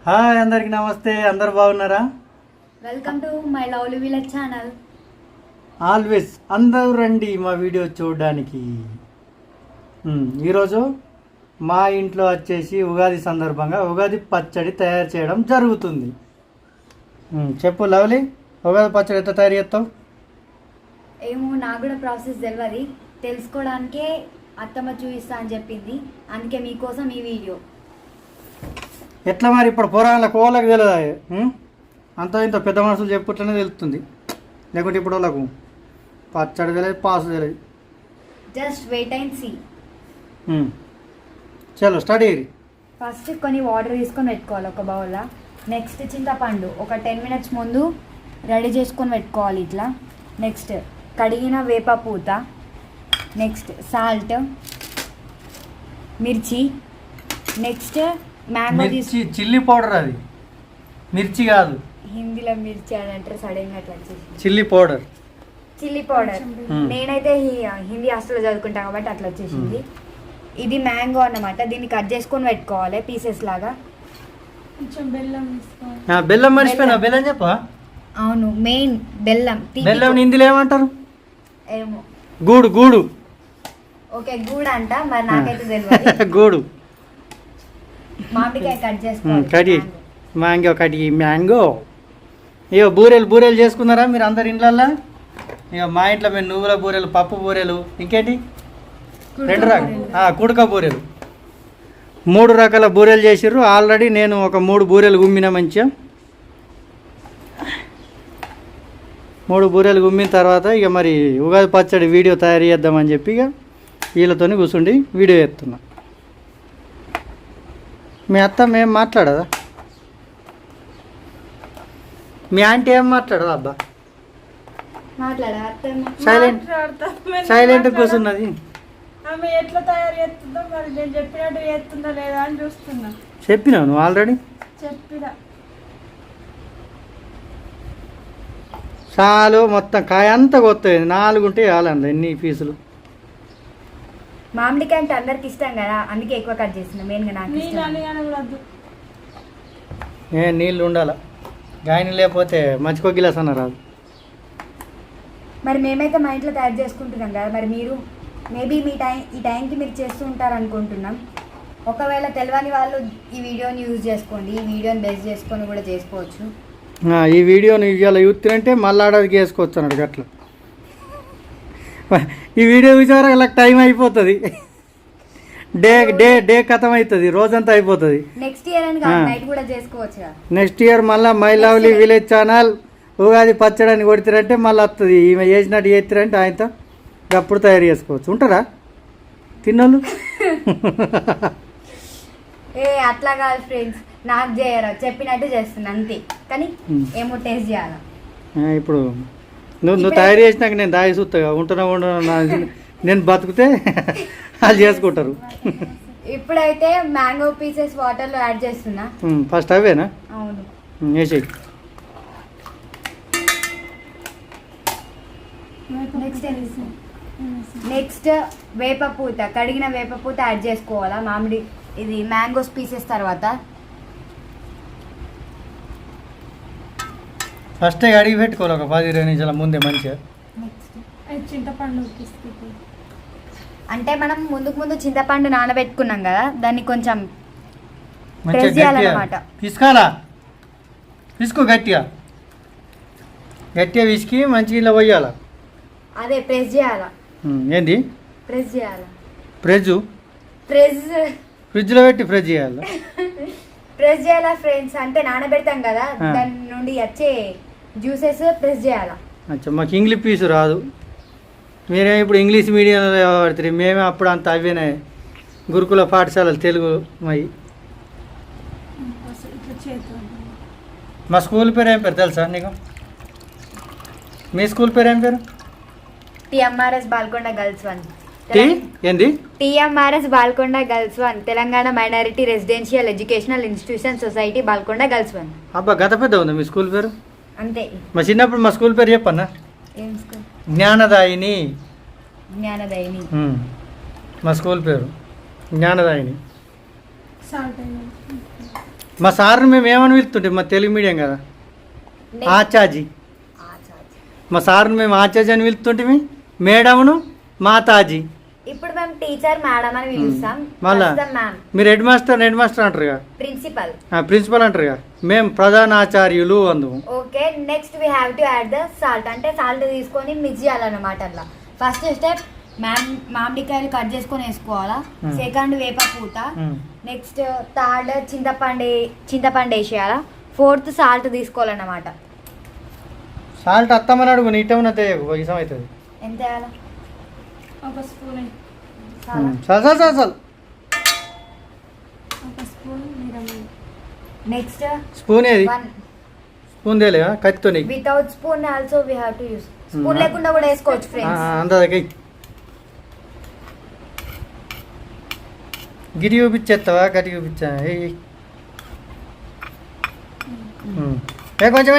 Hi అందరికి నమస్తే. అందరు బాగున్నారా? Welcome to my lovely village channel. Always అందరూ రండి మా వీడియో చూడడానికి. ఈరోజు మా ఇంట్లో వచ్చేసి ఉగాది సందర్భంగా ఉగాది పచ్చడి తయారు చేయడం జరుగుతుంది. చెప్పు లవ్లీ, ఉగాది పచ్చడి ఎట్లా తయారు చేస్తావు? ఏమో నాకు కూడా ప్రాసెస్ తెలియదు, తెలుసుకోవడానికే అత్తమ్మ చూపిస్తా అని చెప్పింది, అందుకే మీకోసం ఈ వీడియో. ఎట్లా మరి ఇప్పుడు పురాణాలకు వాళ్ళకి తెలియదు, అంత ఇంత పెద్ద మనుషులు చెప్పుట్లనే తెలుస్తుంది, లేకుంటే ఇప్పుడు వాళ్ళకు పచ్చడి తెలియదు, పాసు తెలియదు. Just wait and see. చలో స్టార్ట్ అయ్యి. ఫస్ట్ కొన్ని వాటర్ తీసుకొని పెట్టుకోవాలి ఒక బౌల్లో. నెక్స్ట్ చింతపండు ఒక 10 minutes ముందు రెడీ చేసుకొని పెట్టుకోవాలి ఇట్లా. నెక్స్ట్ కడిగిన వేప పూత, నెక్స్ట్ సాల్ట్, మిర్చి, నెక్స్ట్ మ్యాంగో చిల్లీ పౌడర్. అది మిర్చి కాదు, హిందీలో మిర్చి అని అంటారు. సడన్గా అట్లా వచ్చేసి చిల్లీ పౌడర్. చిల్లీ పౌడర్ నేనైతే హిందీ హాస్టల్లో చదువుకుంటాను కాబట్టి అట్లా వచ్చేసింది. ఇది మ్యాంగో అన్నమాట, దీన్ని కట్ చేసుకొని పెట్టుకోవాలి పీసెస్ లాగా. బెల్లం మర్చిపోయినా, బెల్లం చెప్పా. అవును, మెయిన్ బెల్లం. బెల్లం హిందీలో ఏమంటారు? ఏమో, గూడు. గూడు ఓకే, గూడు అంట, మరి నాకైతే తెలియదు. గూడు. మామిడికాయ కట్ చేసుకోవాలి. కడి మ్యాంగో, కడి మ్యాంగో. ఇక బూరెలు చేసుకున్నారా మీరు అందరు ఇంట్లల్లో? ఇక మా ఇంట్లో మేము నువ్వుల బూరెలు, పప్పు బూరెలు, ఇంకేంటి 2 రకాల కుడక బూరెలు, 3 రకాల బూరెలు చేసిర్రు. ఆల్రెడీ నేను ఒక 3 బూరెలు గుమ్మిన మంచిగా. 3 బూరెలు గుమ్మిన తర్వాత ఇక మరి ఉగాది పచ్చడి వీడియో తయారు చేద్దామని చెప్పి ఇక వీళ్ళతో కూర్చుండి వీడియో చేస్తున్నా. మీ అత్త మేము మాట్లాడదా? మీ ఆంటీ ఏం మాట్లాడదా? అబ్బా సైలెంట్ కూర్చున్నది. ఆమె ఎట్లా తయారు చేస్తుందో మరి నేను చెప్పినట్టు చేస్తుందా లేదా అని చూస్తున్నా. చెప్పినావు నువ్వు ఆల్రెడీ? చెప్పినా. చాలు, మొత్తం కాయ అంతా కొత్తది, 4 ఉంటే చాలండి. ఎన్ని పీసులు? మామిడికాయ అంటే అందరికి ఇష్టం కదా, అందుకే ఎక్కువ కట్ చేసిన. మెయిన్గా నాకు నీళ్ళు ఉండాలి, గాయని లేకపోతే మంచికో గిలాస్ అన్న రాదు. మరి మేమైతే మా ఇంట్లో తయారు చేసుకుంటున్నాం కదా, మరి మీరు మేబీ ఈ టైంకి మీరు చేస్తూ ఉంటారు అనుకుంటున్నాం. ఒకవేళ తెలియని వాళ్ళు ఈ వీడియోని యూజ్ చేసుకోండి, ఈ వీడియోని బేస్ చేసుకొని కూడా చేసుకోవచ్చు. ఈ వీడియోని ఇవాళ యూత్తుంటే మళ్ళీ ఆడదికి వేసుకోవచ్చు అన్నాడు అట్లా. ఈ వీడియో చూసారా, ఇలా టైం అయిపోతుంది, డే కథం అవుతుంది, రోజంతా అయిపోతుంది. నెక్స్ట్ ఇయర్ నైట్ కూడా చేసుకోవచ్చు. నెక్స్ట్ ఇయర్ మళ్ళీ my lovely village channel Ugadi పచ్చడిని కొడితారంటే మళ్ళీ వస్తుంది. ఈమె చేసినట్టు చేస్తారంటే ఆయనతో అప్పుడు తయారు చేసుకోవచ్చు. ఉంటారా తిన్నోళ్ళు? అట్లా కాదు ఫ్రెండ్స్, నాకు చేయరా, చెప్పినట్టు చేస్తున్నా అంతే, కానీ ఏమో టేస్ట్ చేయాలా. ఇప్పుడు నువ్వు తయారు చేసినాక నేను దాగి చూస్తా, ఉంటున్నా నేను బతుకుతే వాళ్ళు చేసుకుంటారు. ఇప్పుడైతే మ్యాంగో పీసెస్ వాటర్లో యాడ్ చేస్తున్నా. ఫస్ట్ అవేనా? అవును, వేసేయి. నెక్స్ట్ వేపపూత, కడిగిన వేపపూత యాడ్ చేసుకోవాలా. ఇది మ్యాంగోస్ పీసెస్ తర్వాత ఫస్ట్ అడిగి పెట్టుకోవాలి ఒక 10-20 నిమిషాల ముందే మంచిగా. చింతపండు అంటే మనం ముందు చింతపండు నానబెట్టుకున్నాం కదా, దాన్ని కొంచెం ప్రెస్ చేయాలన్నమాట. తీసుకో గట్టిగా విసికి మంచిగా ఇలా పోయాలా. అదే ప్రెస్ చేయాలా. ఏంది ప్రెస్ చేయాలా? ఫ్రిడ్జ్లో పెట్టి ప్రెస్ చేయాలా. ప్రెస్ చేయాలా ఫ్రెండ్స్, అంటే నానబెడతాం కదా, దాని నుండి వచ్చే జ్యూసెస్ ప్రెస్ చేయాలా. అచ్చా, మాకు ఇంగ్లీష్ పీసు రాదు. మీరేమో ఇప్పుడు ఇంగ్లీష్ మీడియంలో పడుతుంది, మేమే అప్పుడు అంత అవేనే గురుకుల పాఠశాలలు తెలుగు మై. మా స్కూల్ పేరు ఏం పేరు తెలుసా నీకు? మీ స్కూల్ పేరు ఏం పేరు? TMRS Balkonda girls 1. ఏంది? TMRS Balkonda girls 1, Telangana minority residential educational institution society Balkonda girls 1. అబ్బా గత పెద్ద ఉంది మీ స్కూల్ పేరు. అంతే. మా చిన్నప్పుడు మా స్కూల్ పేరు చెప్పన్నా? ఏం స్కూల్? జ్ఞానదాయిని. మా స్కూల్ పేరు జ్ఞానదాయిని. మా సార్ని మేము ఏమని పిలుస్తుంటే మా తెలుగు మీడియం కదా ఆచాజీ. మా సార్ని మేము ఆచాజీ అని పిలుస్తుంటే మేడంను మాతాజీ. ఇప్పుడు మేము టీచర్ మేడం అని పిలుస్తాం. మళ్ళా మ్యామ్ మీరు హెడ్ మాస్టర్ అంటారుగా, ప్రిన్సిపల్ ప్రిన్సిపల్ అంటారుగా, మేము ప్రధానాచార్యులు అందుకు. Okay, next we have to add the salt. అంటే సాల్ట్ తీసుకొని మిక్స్ చేయాలన్నమాట. అట్లా ఫస్ట్ స్టెప్ మామిడికాయలు కట్ చేసుకొని వేసుకోవాలా. సెకండ్ వేప పూత. నెక్స్ట్ థర్డ్ చింతపండు వేసేయాలా. ఫోర్త్ సాల్ట్ తీసుకోవాలన్నమాట. సాల్ట్ అత్తమ్మని అడుగు, నీటం ఇసం అవుతుంది. ఎంత వేయాలా? ఒక స్పూన్. చాలు చాలు చాలు చాలు. ఒక స్పూన్ మిరపకాయ. నెక్స్ట్ స్పూన్ ఏది? స్పూన్ తేలే కత్తితో నీకు. Without spoon also we have to use. Spoon లేకుండా కూడా వేసుకోవచ్చు ఫ్రెండ్స్. అంతదకి గిరి చూపించేస్తావా? గట్టి చూపించా కొంచెం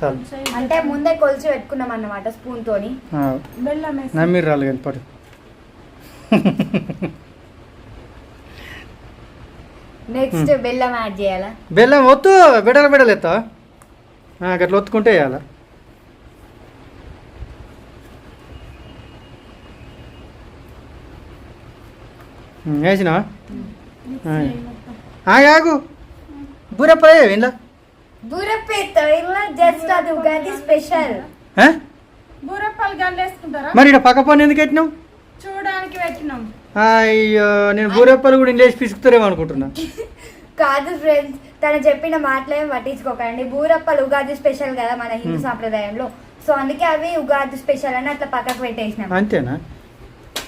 చాలు. అంటే ముందే కొలిచి పెట్టుకున్నాం అన్నమాట స్పూన్ తోని. బెల్లం వేసి. నమ్మిరు రాళ్ళు కానీ పడు. నెక్స్ట్ బెల్లం యాడ్ చేయాలా. బెల్లం వద్దు, బిడలు ఎత్తావా? అట్లా ఒత్తుకుంటే వేయాలా. వేసినావా? ఆగు బూరప్పలే ఇంట్లో బూరప్పేతో ఇలా జస్ట్ అది ఉగాది స్పెషల్. బూరప్పాలు గంట వేసుకుంటారా? మరి ఇక్కడ పక్క పని ఎందుకు పెట్టినావు? చూడడానికి పెట్టినాం. అయ్యో, నేను బూరప్పలు కూడా ఇంగ్లీష్ పిసుకుతారేమో అనుకుంటున్నా. కాదు ఫ్రెండ్స్, తను చెప్పిన మాటలేం పట్టించుకోకండి. బూరప్పలు ఉగాది స్పెషల్ కదా మన హిందూ సాంప్రదాయంలో. సో అందుకే అవి ఉగాది స్పెషల్ అని అట్లా పక్కకు పెట్టేసినాం. అంతేనా?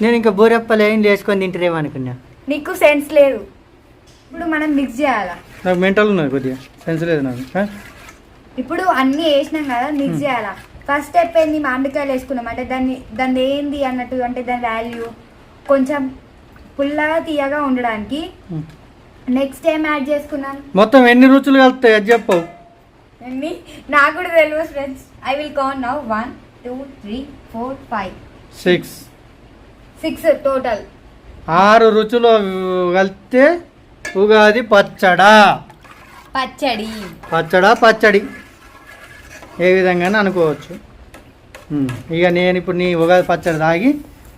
నేను ఇంకా బూరప్పలు ఏం చేసుకొని తింటారేమో అనుకున్నా. నీకు సెన్స్ లేదు. ఇప్పుడు మనం మిక్స్ చేయాలా. నాకు మెంటల్ ఉన్నది, కొద్దిగా సెన్స్ లేదు నాకు. ఇప్పుడు అన్ని వేసినాం కదా, మిక్స్ చేయాలా. ఫస్ట్ స్టెప్ ఏంది, మామిడికాయలు వేసుకున్నాం అంటే దాన్ని ఏంది అన్నట్టు, అంటే దాని వాల్యూ కొంచెం పుల్లగా తీయగా ఉండడానికి. నెక్స్ట్ ఏం యాడ్ చేసుకున్నాం? మొత్తం ఎన్ని రుచులు కలుస్తాయి అది చెప్పవు. ఎన్ని నాకు కూడా తెలియదు friends. I will count now. 1 2 3 4 5 6 total. 6 రుచులు కలిస్తే ఉగాది పచ్చడా. పచ్చడి ఏ విధంగానే అనుకోవచ్చు. ఇక నేను ఇప్పుడు నీ ఉగాది పచ్చడి తాగి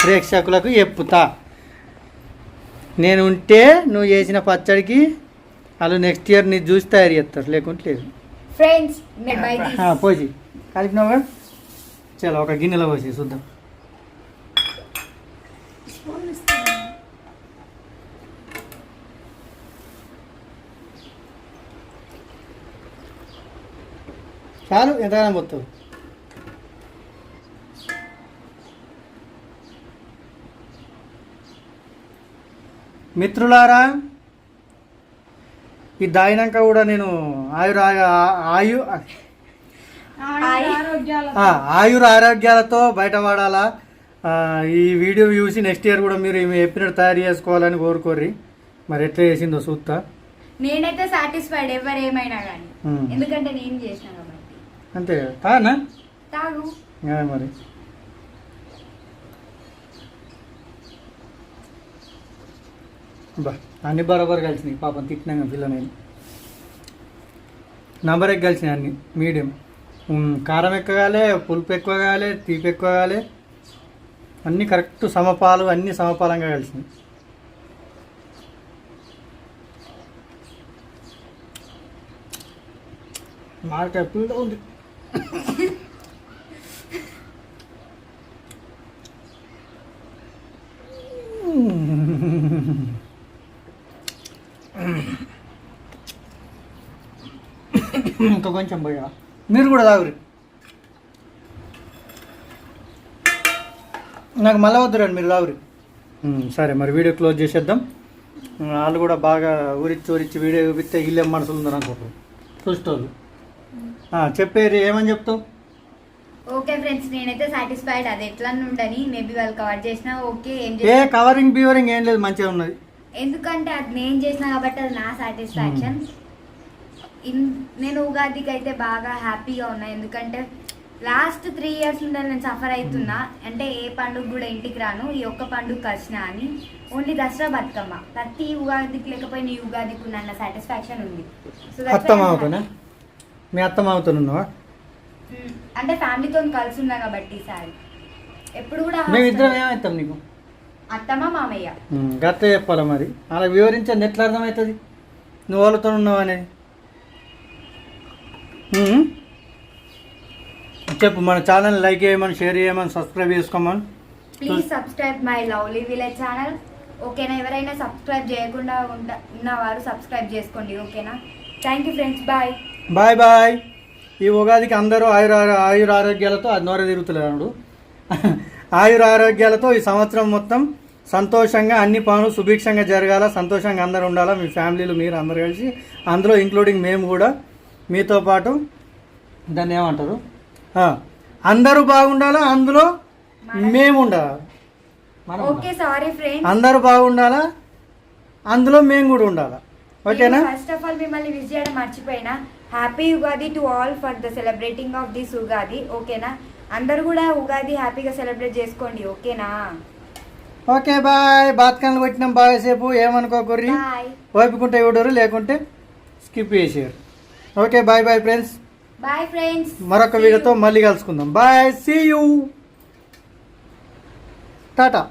ప్రేక్షకులకు చెప్పుతా. నేను ఉంటే నువ్వు చేసిన పచ్చడికి వాళ్ళు నెక్స్ట్ ఇయర్ నీ జ్యూస్ తయారు చేస్తారు, లేకుంటే లేదు. ఫ్రెండ్స్ పోసి కలిపినావుగా, చాలా ఒక గిన్నెలో పోసి చూద్దాం. చాలు, ఎంతగానో పోతావు. మిత్రులారా, ఇది దాగినాక కూడా నేను ఆయుర ఆరోగ్యాలతో బయటపడాలా. ఈ వీడియో చూసి నెక్స్ట్ ఇయర్ కూడా మీరు చెప్పినట్టు తయారు చేసుకోవాలని కోరుకోర్రి. మరి ఎట్లా చేసిందో చూస్తా. నేనైతే సాటిస్ఫైడ్ ఎవరేమైనా కానీ, ఎందుకంటే నేను చేసిన కాబట్టి. అంతే తానా తాగు మరి. బా అన్ని బరాబర్ కలిసినాయి. పాపం తిట్టినాక పిల్ల నేను నంబర్ ఎక్క కలిసినాయి అన్ని మీడియం. కారం ఎక్కువ కాలే, పులుపు ఎక్కువ కాలే, తీపి ఎక్కువ కాలే, అన్నీ కరెక్ట్ సమపాలు, అన్నీ సమపాలంగా కలిసినాయి. మార్కెట్ ఎప్పుడు ఉంది. ఇంకా కొంచెం పోయా, మీరు కూడా తాగురి. నాకు మళ్ళీ వద్దురండి, మీరు తాగురి. సరే మరి వీడియో క్లోజ్ చేసేద్దాం. వాళ్ళు కూడా బాగా ఊరిచ్చి వీడియో చూపిస్తే ఇల్లేం మనసులు ఉందని అనుకుంటారు చూసేవాళ్ళు. చెప్పేది ఏమని చెప్తావు? ఓకే ఫ్రెండ్స్, నేనైతే సాటిస్ఫైడ్. అది ఎట్లా ఉండని మేబీ వాళ్ళు కవర్ చేసినా ఓకే. కవరింగ్ బీవరింగ్ ఏం లేదు, మంచిగా ఉన్నది. ఎందుకంటే అది నేను చేసిన కాబట్టి అది నా సాటిస్ఫాక్షన్. నేను ఉగాదికి అయితే బాగా హ్యాపీగా ఉన్నా, ఎందుకంటే లాస్ట్ 3 years నుండి నేను సఫర్ అవుతున్నా. అంటే ఏ పండుగ కూడా ఇంటికి రాను, ఈ ఒక్క పండుగ వచ్చిన అని. ఓన్లీ దసరా బతుకమ్మ, ప్రతి ఉగాదికి లేకపోయినా ఈ ఉగాదికి ఉన్న సాటిస్ఫాక్షన్ ఉంది. So that's why అత్తమావతోనా? మీ అత్తమావతోనున్నావా? అంటే ఫ్యామిలీతో కలిసి ఉన్నా కాబట్టి ఈసారి ఎప్పుడు కూడా మేమిద్దరం ఏమవుతాం నీకు? అత్తమ్మ మామయ్య. గట్ల చెప్పాలా మరి, అలా వివరించండి ఎట్లా అర్థమవుతుంది నువ్వు వాళ్ళతో ఉన్నావు అనేది. చెప్పు, మన ఛానల్ లైక్ చేయమని, షేర్ చేయమని, సబ్స్క్రైబ్ చేసుకోమని. Please subscribe my lovely village channel. ఓకేనా? ఎవరైనా సబ్స్క్రైబ్ చేయకుండా ఉన్నవారు సబ్స్క్రైబ్ చేసుకోండి. ఓకేనా? Thank you friends. Bye bye bye. ఈ ఉగాదికి అందరూ ఆయుర ఆరోగ్యాలతో, అది నోర తిరుగుతున్నాడు, ఆయుర ఆరోగ్యాలతో ఈ సంవత్సరం మొత్తం సంతోషంగా అన్ని పనులు సుభిక్షంగా జరగాల, సంతోషంగా అందరూ ఉండాలా, మీ ఫ్యామిలీలు మీరు అందరు కలిసి, అందులో ఇంక్లూడింగ్ మేము కూడా మీతో పాటు. దాన్ని ఏమంటారు, అందరూ బాగుండాలా, అందులో మేము ఉండాలా. ఓకే సారీ ఫ్రెండ్స్, అందరూ బాగుండాలా, అందులో మేము కూడా ఉండాలా. ఓకేనా? ఫస్ట్ ఆఫ్ ఆల్ మిమ్మల్ని విష్ చేయడం మర్చిపోయినా. Happy Ugadi to all for the celebrating of this Ugadi. ఓకేనా? అందరు కూడా ఉగాది హ్యాపీగా సెలబ్రేట్ చేసుకోండి. ఓకేనా? Okay bye. బాత్కాన్లు పెట్టినాం బాగా సేపు, ఏమనుకోకర్రి. బాయ్. ఓపుకుంటే ఇవ్వడరు, లేకుంటే స్కిప్ చేసారు. Okay bye bye friends. Bye friends. మరొక వీడియోతో మళ్ళీ కలుసుకుందాం. Bye, see you, Tata.